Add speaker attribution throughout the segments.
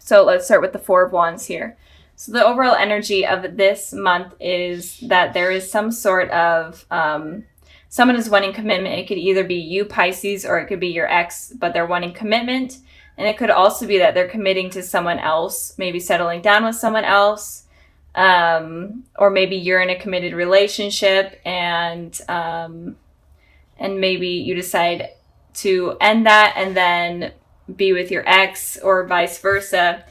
Speaker 1: So let's start with the Four of Wands here. So the overall energy of this month is that there is some sort of, someone is wanting commitment. It could either be you, Pisces, or it could be your ex, but they're wanting commitment. And it could also be that they're committing to someone else, maybe settling down with someone else. Or maybe you're in a committed relationship and maybe you decide to end that and then be with your ex or vice versa.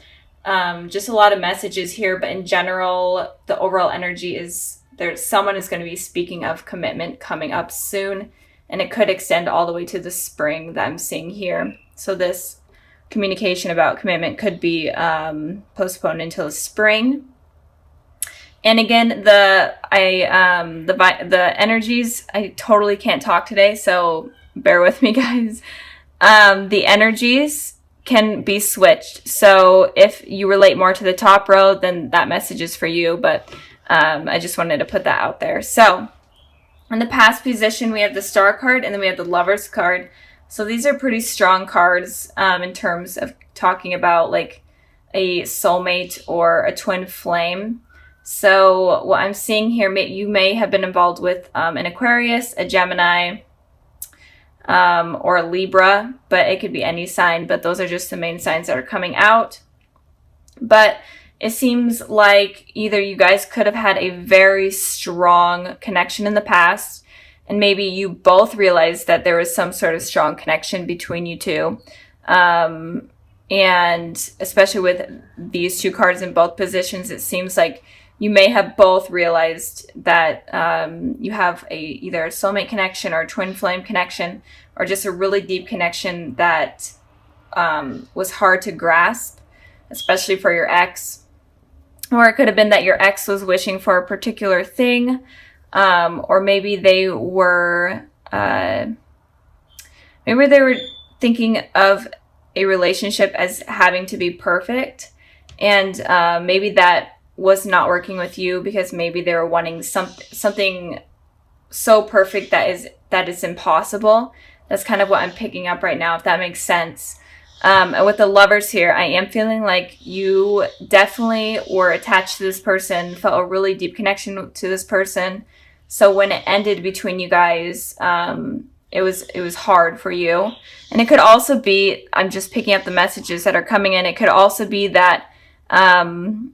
Speaker 1: Just a lot of messages here, but in general, the overall energy is someone is going to be speaking of commitment coming up soon, and it could extend all the way to the spring that I'm seeing here. So this communication about commitment could be postponed until the spring. And again, the energies, I totally can't talk today, so bear with me, guys. The energies can be switched. So if you relate more to the top row, then that message is for you. But I just wanted to put that out there. So in the past position, we have the Star card and then we have the Lovers card. So these are pretty strong cards in terms of talking about like a soulmate or a twin flame. So what I'm seeing here, you may have been involved with an Aquarius, a Gemini, or a Libra, but it could be any sign, but those are just the main signs that are coming out. But it seems like either you guys could have had a very strong connection in the past, and maybe you both realized that there was some sort of strong connection between you two. And especially with these two cards in both positions, it seems like you may have both realized that you have either a soulmate connection or a twin flame connection, or just a really deep connection that was hard to grasp, especially for your ex. Or it could have been that your ex was wishing for a particular thing, or maybe they were thinking of a relationship as having to be perfect, and maybe that was not working with you because maybe they were wanting something so perfect that is impossible. That's kind of what I'm picking up right now, if that makes sense. And with the Lovers here, I am feeling like you definitely were attached to this person, felt a really deep connection to this person. So when it ended between you guys, it was hard for you. And it could also be, I'm just picking up the messages that are coming in. It could also be that you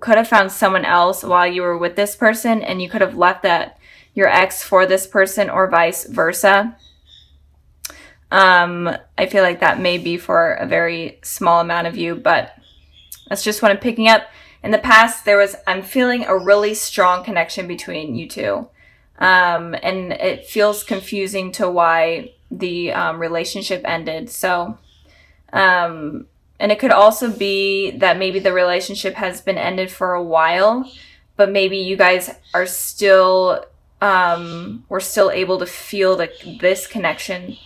Speaker 1: could have found someone else while you were with this person, and you could have left your ex for this person, or vice versa. I feel like that may be for a very small amount of you, but that's just what I'm picking up. In the past, I'm feeling a really strong connection between you two. And it feels confusing to why the relationship ended. So, and it could also be that maybe the relationship has been ended for a while, but maybe you guys are still, were still able to feel this connection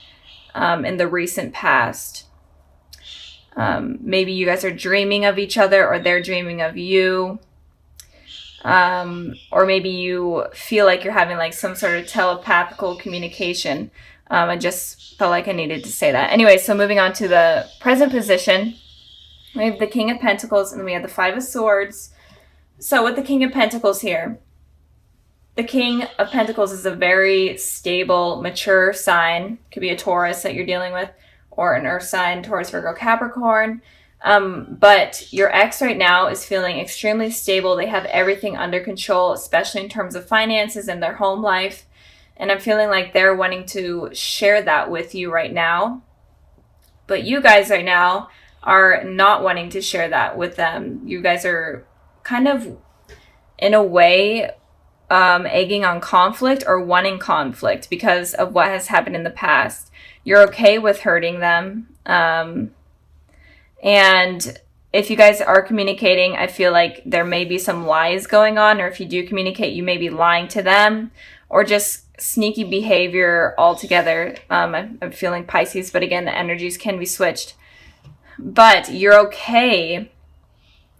Speaker 1: in the recent past. Maybe you guys are dreaming of each other, or they're dreaming of you. Or maybe you feel like you're having like some sort of telepathical communication. I just felt like I needed to say that. Anyway, so moving on to the present position. We have the King of Pentacles, and then we have the Five of Swords. So with the King of Pentacles here, the King of Pentacles is a very stable, mature sign. Could be a Taurus that you're dealing with, or an Earth sign, Taurus, Virgo, Capricorn. But your ex right now is feeling extremely stable. They have everything under control, especially in terms of finances and their home life. And I'm feeling like they're wanting to share that with you right now. But you guys right now are not wanting to share that with them. You guys are kind of, in a way, egging on conflict or wanting conflict because of what has happened in the past. You're okay with hurting them. And if you guys are communicating, I feel like there may be some lies going on, or if you do communicate, you may be lying to them, or just sneaky behavior altogether. I'm feeling Pisces, but again, the energies can be switched. But you're okay,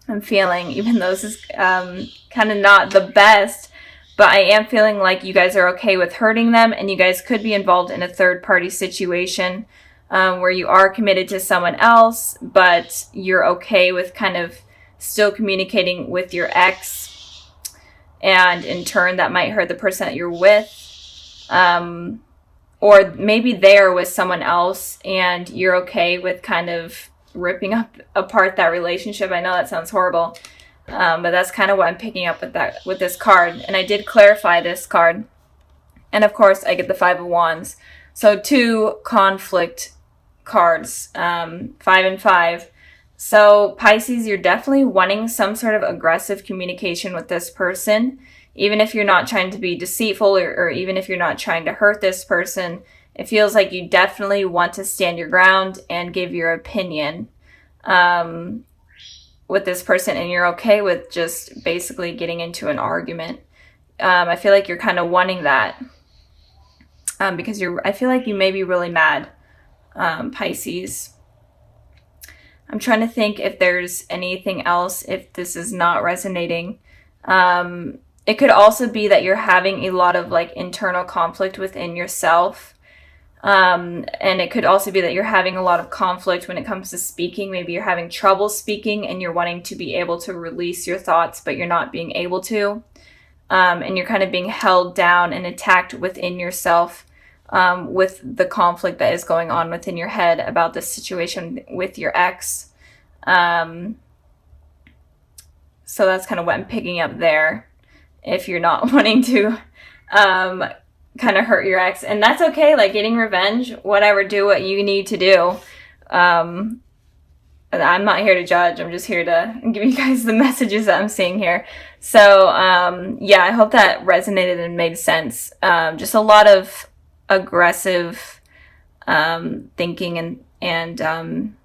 Speaker 1: I'm feeling, even though this is kind of not the best, but I am feeling like you guys are okay with hurting them, and you guys could be involved in a third-party situation. where you are committed to someone else, but you're okay with kind of still communicating with your ex, and in turn that might hurt the person that you're with. Or maybe they're with someone else and you're okay with kind of ripping apart that relationship. I know that sounds horrible, but that's kind of what I'm picking up with this card. And I did clarify this card. And of course, I get the Five of Wands. So 2 conflict cards, 5 and 5. So Pisces, you're definitely wanting some sort of aggressive communication with this person. Even if you're not trying to be deceitful, or even if you're not trying to hurt this person, it feels like you definitely want to stand your ground and give your opinion with this person, and you're okay with just basically getting into an argument. I feel like you're kind of wanting that because I feel like you may be really mad, Pisces. I'm trying to think if there's anything else, if this is not resonating. It could also be that you're having a lot of like internal conflict within yourself. And it could also be that you're having a lot of conflict when it comes to speaking. Maybe you're having trouble speaking and you're wanting to be able to release your thoughts, but you're not being able to. And you're kind of being held down and attacked within yourself with the conflict that is going on within your head about this situation with your ex. So that's kind of what I'm picking up there. If you're not wanting to kind of hurt your ex, and that's okay, like getting revenge, whatever, do what you need to do. I'm not here to judge, I'm just here to give you guys the messages that I'm seeing here. So yeah, I hope that resonated and made sense. Just a lot of aggressive thinking and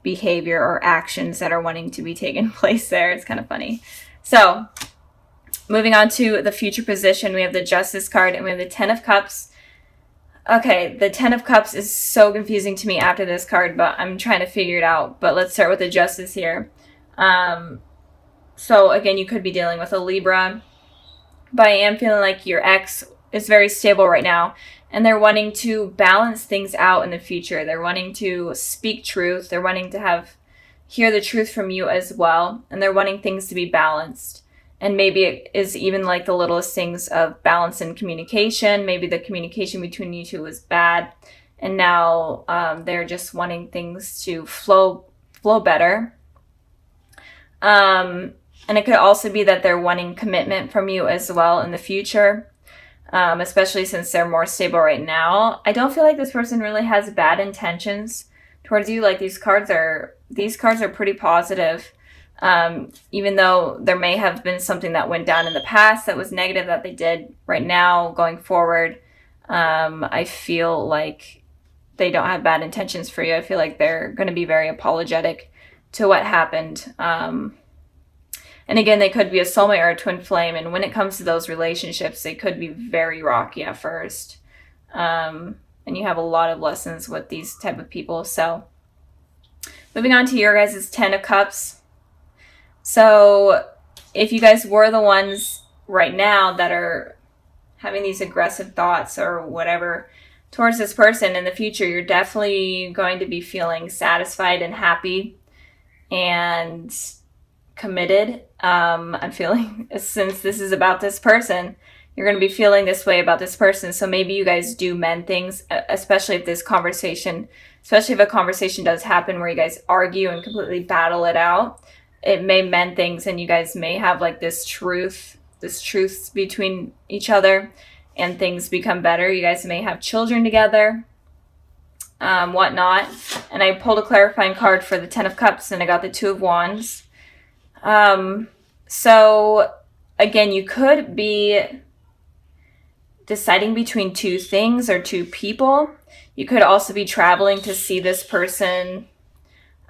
Speaker 1: behavior or actions that are wanting to be taken place there. It's kind of funny. So moving on to the future position, we have the Justice card and we have the Ten of Cups. Okay, the Ten of Cups is so confusing to me after this card, but I'm trying to figure it out. But let's start with the Justice here. So again, you could be dealing with a Libra, but I am feeling like your ex is very stable right now, and they're wanting to balance things out in the future. They're wanting to speak truth. They're wanting to hear the truth from you as well, and they're wanting things to be balanced. And maybe it is even like the littlest things of balance in communication. Maybe the communication between you two was bad, and now they're just wanting things to flow better. And it could also be that they're wanting commitment from you as well in the future, especially since they're more stable right now. I don't feel like this person really has bad intentions towards you. Like these cards are pretty positive. Even though there may have been something that went down in the past that was negative that they did, right now, going forward, I feel like they don't have bad intentions for you. I feel like they're going to be very apologetic to what happened. And again, they could be a soulmate or a twin flame. And when it comes to those relationships, they could be very rocky at first. And you have a lot of lessons with these type of people. So moving on to your guys' Ten of Cups. So if you guys were the ones right now that are having these aggressive thoughts or whatever towards this person in the future, you're definitely going to be feeling satisfied and happy and committed. I'm feeling, since this is about this person, you're going to be feeling this way about this person. So maybe you guys do mend things, especially if a conversation does happen where you guys argue and completely battle it out. It may mend things, and you guys may have like this truth between each other, and things become better. You guys may have children together, whatnot. And I pulled a clarifying card for the Ten of Cups, and I got the Two of Wands. So again, you could be deciding between two things or two people. You could also be traveling to see this person.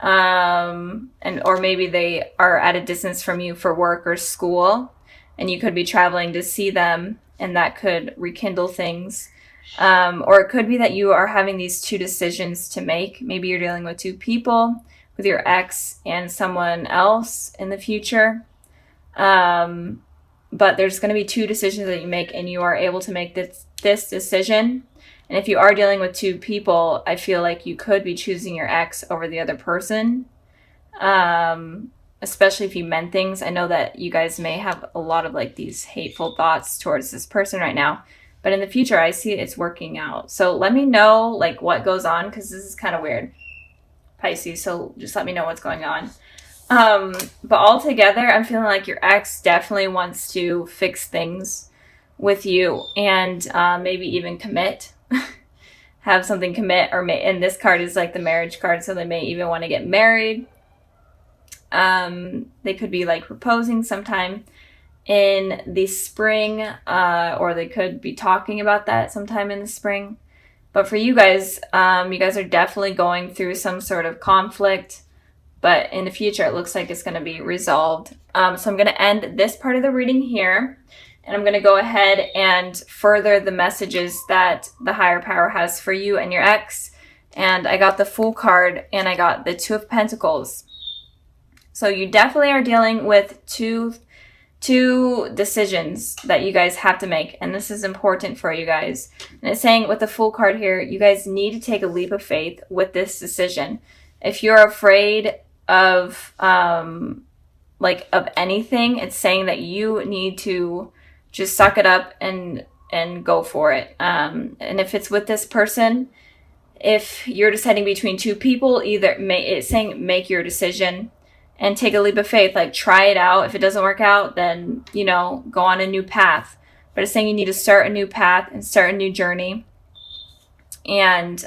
Speaker 1: Or maybe they are at a distance from you for work or school, and you could be traveling to see them, and that could rekindle things. Or it could be that you are having these two decisions to make. Maybe you're dealing with two people, with your ex and someone else in the future. But there's going to be two decisions that you make, and you are able to make this decision, And if you are dealing with two people, I feel like you could be choosing your ex over the other person. Especially if you meant things. I know that you guys may have a lot of like these hateful thoughts towards this person right now, but in the future, I see it's working out. So let me know like what goes on, because this is kind of weird, Pisces. So just let me know what's going on. But altogether, I'm feeling like your ex definitely wants to fix things with you, and maybe even commit, have something commit, or and this card is like the marriage card, so they may even want to get married. They could be like proposing sometime in the spring, or they could be talking about that sometime in the spring. But for you guys are definitely going through some sort of conflict, but in the future, it looks like it's going to be resolved. So I'm going to end this part of the reading here, and I'm going to go ahead and further the messages that the higher power has for you and your ex. And I got the Fool card, and I got the Two of Pentacles. So you definitely are dealing with two decisions that you guys have to make, and this is important for you guys. And it's saying with the Fool card here, you guys need to take a leap of faith with this decision. If you're afraid of of anything, it's saying that you need to just suck it up and go for it. And if it's with this person, if you're deciding between two people, it's saying make your decision and take a leap of faith. Like, try it out. If it doesn't work out, then, go on a new path. But it's saying you need to start a new path and start a new journey. And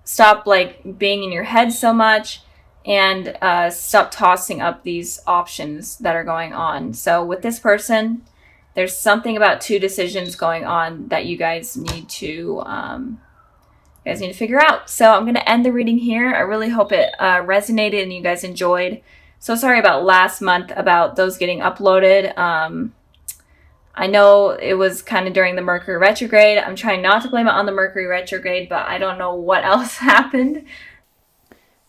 Speaker 1: stop, being in your head so much. And stop tossing up these options that are going on. So with this person, there's something about two decisions going on that you guys need to figure out. So I'm going to end the reading here. I really hope it resonated and you guys enjoyed. So sorry about last month about those getting uploaded. I know it was kind of during the Mercury retrograde. I'm trying not to blame it on the Mercury retrograde, but I don't know what else happened.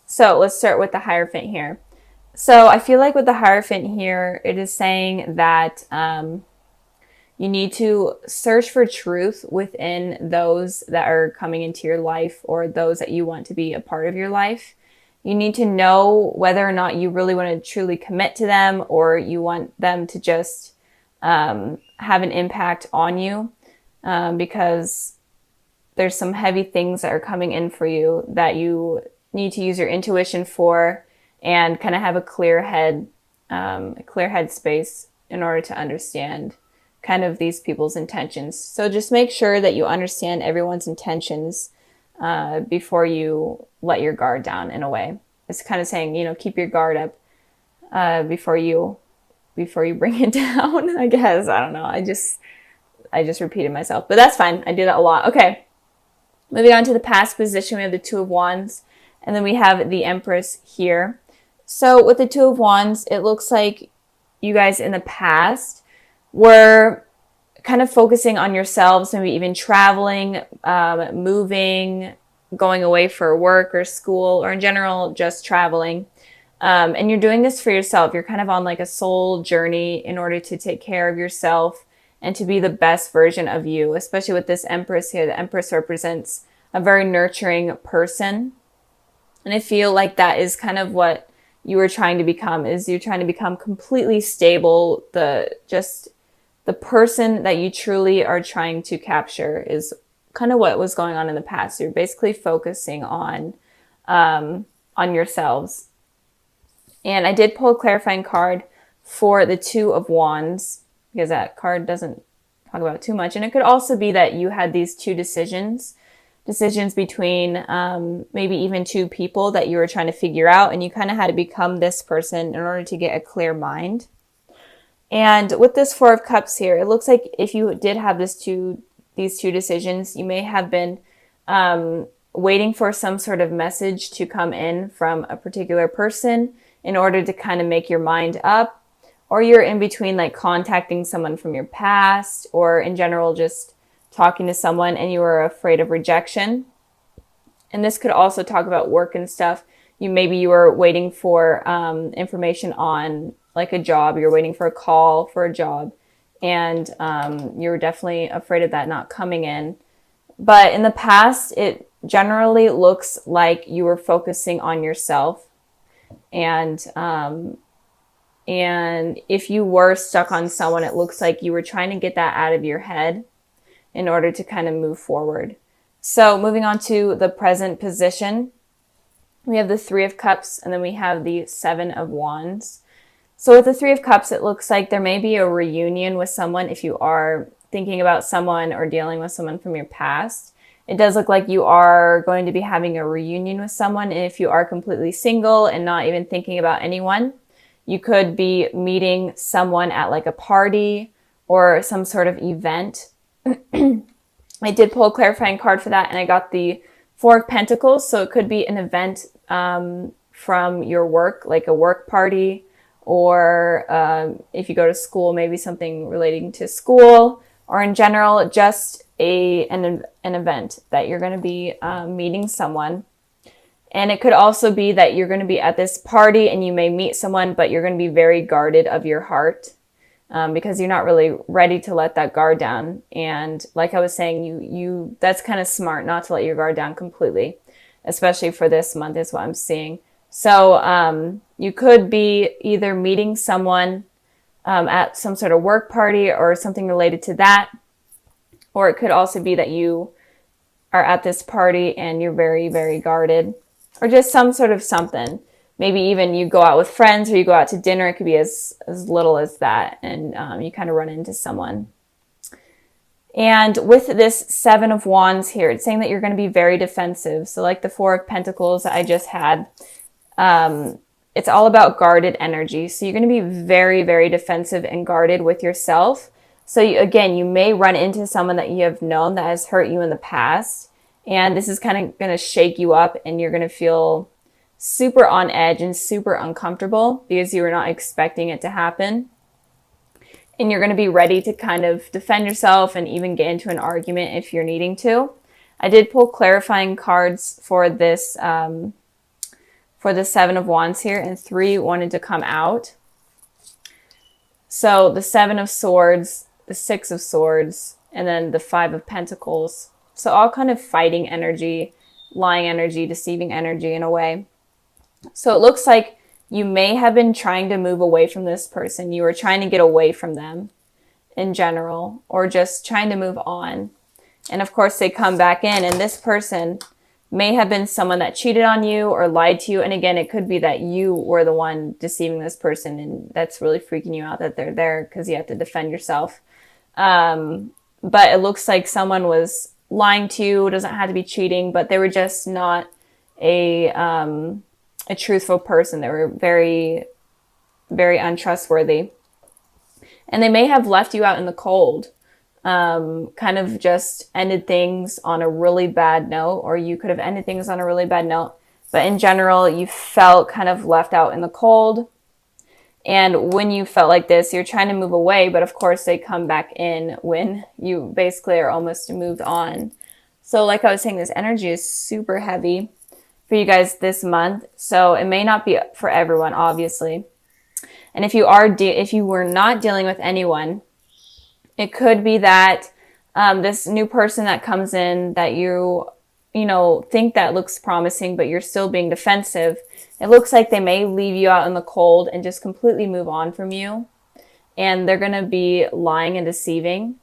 Speaker 1: So let's start with the Hierophant here. So I feel like with the Hierophant here, it is saying that you need to search for truth within those that are coming into your life, or those that you want to be a part of your life. You need to know whether or not you really want to truly commit to them, or you want them to just have an impact on you, because there's some heavy things that are coming in for you that you need to use your intuition for, and kind of have a clear head space in order to understand kind of these people's intentions. So just make sure that you understand everyone's intentions before you let your guard down, in a way. It's kind of saying, keep your guard up before you bring it down, I guess. I don't know. I just repeated myself, but that's fine. I do that a lot. Okay. Moving on to the past position, we have the Two of Wands, and then we have the Empress here. So with the Two of Wands, it looks like you guys in the past were kind of focusing on yourselves, maybe even traveling, moving, going away for work or school, or in general, just traveling. And you're doing this for yourself. You're kind of on like a soul journey in order to take care of yourself and to be the best version of you, especially with this Empress here. The Empress represents a very nurturing person. And I feel like that is kind of what you were trying to become, is you're trying to become completely stable. The person that you truly are trying to capture is kind of what was going on in the past. You're basically focusing on yourselves. And I did pull a clarifying card for the Two of Wands, because that card doesn't talk about too much. And it could also be that you had these two decisions between maybe even two people that you were trying to figure out, and you kind of had to become this person in order to get a clear mind. And with this Four of Cups here, it looks like if you did have these two decisions, you may have been waiting for some sort of message to come in from a particular person in order to kind of make your mind up, or you're in between like contacting someone from your past, or in general just talking to someone and you were afraid of rejection. And this could also talk about work and stuff. Maybe you were waiting for information on like a job. You're waiting for a call for a job, and you're definitely afraid of that not coming in, But in the past, it generally looks like you were focusing on yourself. And if you were stuck on someone, it looks like you were trying to get that out of your head in order to kind of move forward. So moving on to the present position, we have the Three of Cups, and then we have the Seven of Wands. So with the Three of Cups, it looks like there may be a reunion with someone if you are thinking about someone or dealing with someone from your past. It does look like you are going to be having a reunion with someone. And if you are completely single and not even thinking about anyone, you could be meeting someone at like a party or some sort of event. I did pull a clarifying card for that, and I got the Four of Pentacles. So it could be an event from your work, like a work party, or if you go to school, maybe something relating to school, or in general, just an event that you're going to be meeting someone. And it could also be that you're going to be at this party and you may meet someone, but you're going to be very guarded of your heart because you're not really ready to let that guard down. And like I was saying, you that's kind of smart not to let your guard down completely, especially for this month is what I'm seeing. So you could be either meeting someone at some sort of work party or something related to that. Or it could also be that you are at this party and you're very, very guarded. Or just some sort of something. Maybe even you go out with friends or you go out to dinner. It could be as little as that. And you kind of run into someone. And with this Seven of Wands here, it's saying that you're going to be very defensive. So like the Four of Pentacles that I just had, it's all about guarded energy. So you're going to be very, very defensive and guarded with yourself. So again, you may run into someone that you have known that has hurt you in the past. And this is kind of going to shake you up and you're going to feel super on edge and super uncomfortable because you were not expecting it to happen. And you're going to be ready to kind of defend yourself and even get into an argument if you're needing to. I did pull clarifying cards for this, for the Seven of Wands here, and 3 wanted to come out. So the Seven of Swords, the Six of Swords, and then the Five of Pentacles. So all kind of fighting energy, lying energy, deceiving energy in a way. So it looks like you may have been trying to move away from this person. You were trying to get away from them in general, or just trying to move on. And of course they come back in, and this person may have been someone that cheated on you or lied to you. And again, it could be that you were the one deceiving this person, and that's really freaking you out that they're there because you have to defend yourself. But it looks like someone was lying to you. It doesn't have to be cheating, but they were just not a truthful person. They were very, very untrustworthy. And they may have left you out in the cold, kind of just ended things on a really bad note, or you could have ended things on a really bad note. But in general, you felt kind of left out in the cold. And when you felt like this, you're trying to move away, but of course they come back in when you basically are almost moved on. So like I was saying, this energy is super heavy for you guys this month. So it may not be for everyone, obviously. And if you were not dealing with anyone, it could be that this new person that comes in that you think that looks promising, but you're still being defensive. It looks like they may leave you out in the cold and just completely move on from you. And they're going to be lying and deceiving.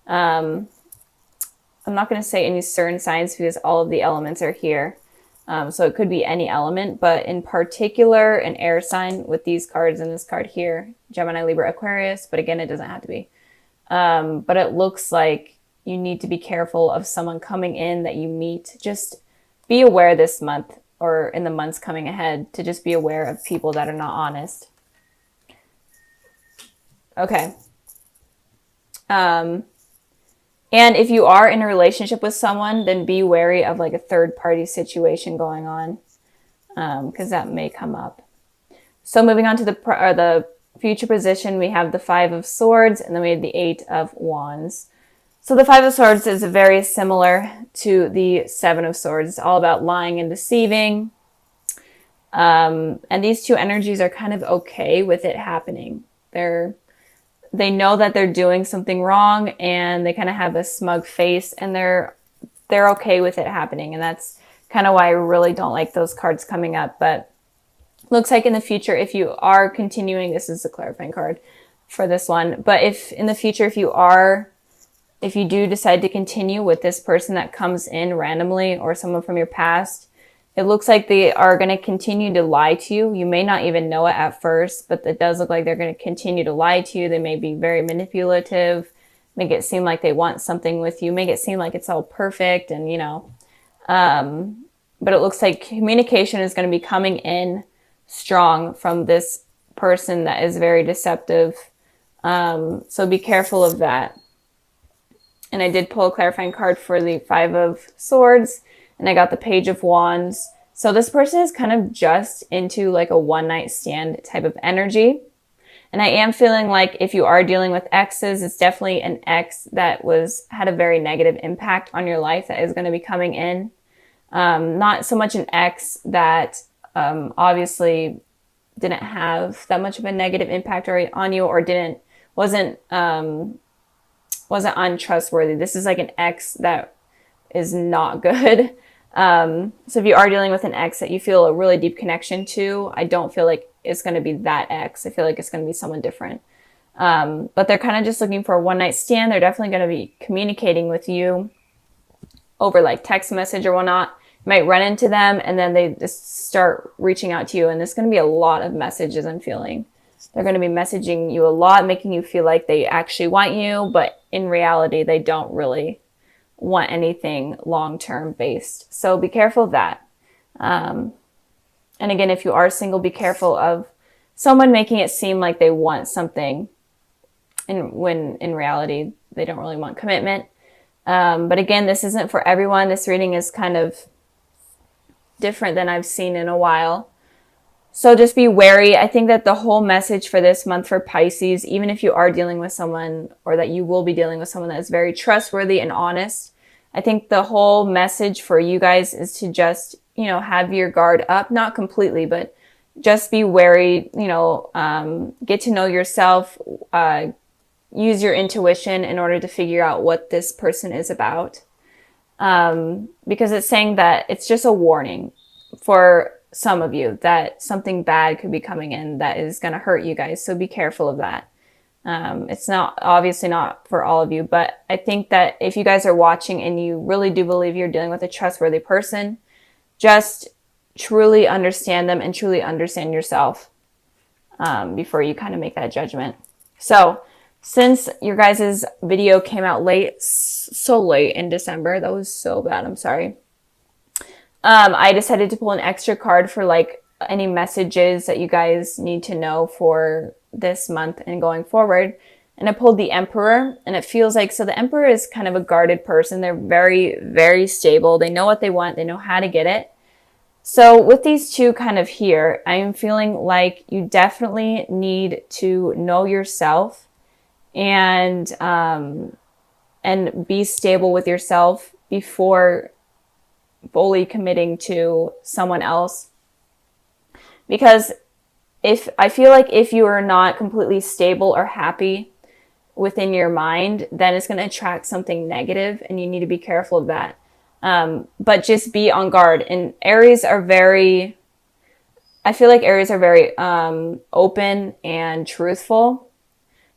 Speaker 1: I'm not going to say any certain signs because all of the elements are here. So it could be any element, but in particular, an air sign with these cards and this card here, Gemini, Libra, Aquarius. But again, it doesn't have to be. But it looks like you need to be careful of someone coming in that you meet. Just be aware this month or in the months coming ahead to just be aware of people that are not honest. Okay. And if you are in a relationship with someone, then be wary of like a third party situation going on, because that may come up. So moving on to the future position, we have the Five of Swords, and then we have the Eight of Wands. So the Five of Swords is very similar to the Seven of Swords. It's all about lying and deceiving. And these two energies are kind of okay with it happening. They know that they're doing something wrong, and they kind of have a smug face, and they're they're okay with it happening. And that's kind of why I really don't like those cards coming up. But looks like in the future, if you are continuing, this is the clarifying card for this one. But if in the future, if you do decide to continue with this person that comes in randomly or someone from your past, it looks like they are going to continue to lie to you. You may not even know it at first, but it does look like they're going to continue to lie to you. They may be very manipulative, make it seem like they want something with you, make it seem like it's all perfect, and but it looks like communication is going to be coming in strong from this person that is very deceptive. So be careful of that. And I did pull a clarifying card for the 5 of Swords, and I got the Page of Wands. So this person is kind of just into like a one-night stand type of energy. And I am feeling like if you are dealing with exes, it's definitely an ex that had a very negative impact on your life that is going to be coming in. Not so much an ex that obviously didn't have that much of a negative impact on you, or wasn't untrustworthy. This is like an ex that is not good. So if you are dealing with an ex that you feel a really deep connection to, I don't feel like it's going to be that ex. I feel like it's going to be someone different. But they're kind of just looking for a one-night stand. They're definitely going to be communicating with you over like text message or whatnot. You might run into them and then they just start reaching out to you. And there's going to be a lot of messages I'm feeling. They're going to be messaging you a lot, making you feel like they actually want you, but in reality, they don't really want anything long-term based. So be careful of that. And again, if you are single, be careful of someone making it seem like they want something when in reality, they don't really want commitment. But again, this isn't for everyone. This reading is kind of different than I've seen in a while. So just be wary. I think that the whole message for this month for Pisces, even if you are dealing with someone, or that you will be dealing with someone that is very trustworthy and honest, I think the whole message for you guys is to just, have your guard up, not completely, but just be wary, get to know yourself, use your intuition in order to figure out what this person is about. Because it's saying that it's just a warning for some of you that something bad could be coming in that is going to hurt you guys. So be careful of that. It's obviously not for all of you, but I think that if you guys are watching and you really do believe you're dealing with a trustworthy person, just truly understand them and truly understand yourself before you kind of make that judgment. So since your guys' video came out so late in December, that was so bad, I'm sorry. I decided to pull an extra card for like any messages that you guys need to know for this month and going forward. And I pulled the Emperor, and it feels like, so the Emperor is kind of a guarded person. They're very, very stable. They know what they want. They know how to get it. So with these two kind of here, I'm feeling like you definitely need to know yourself and be stable with yourself before fully committing to someone else. Because I feel like if you are not completely stable or happy within your mind, then it's going to attract something negative, and you need to be careful of that. But just be on guard. And Aries are very open and truthful.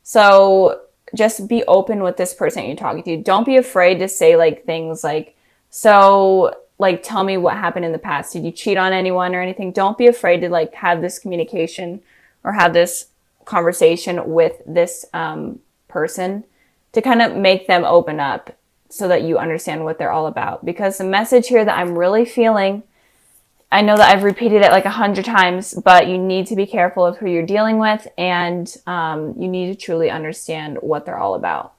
Speaker 1: So just be open with this person you're talking to. Don't be afraid to say like things like, so like, tell me what happened in the past. Did you cheat on anyone or anything? Don't be afraid to like have this communication or have this conversation with this person to kind of make them open up so that you understand what they're all about. Because the message here that I'm really feeling, I know that I've repeated it like 100 times, but you need to be careful of who you're dealing with, and you need to truly understand what they're all about.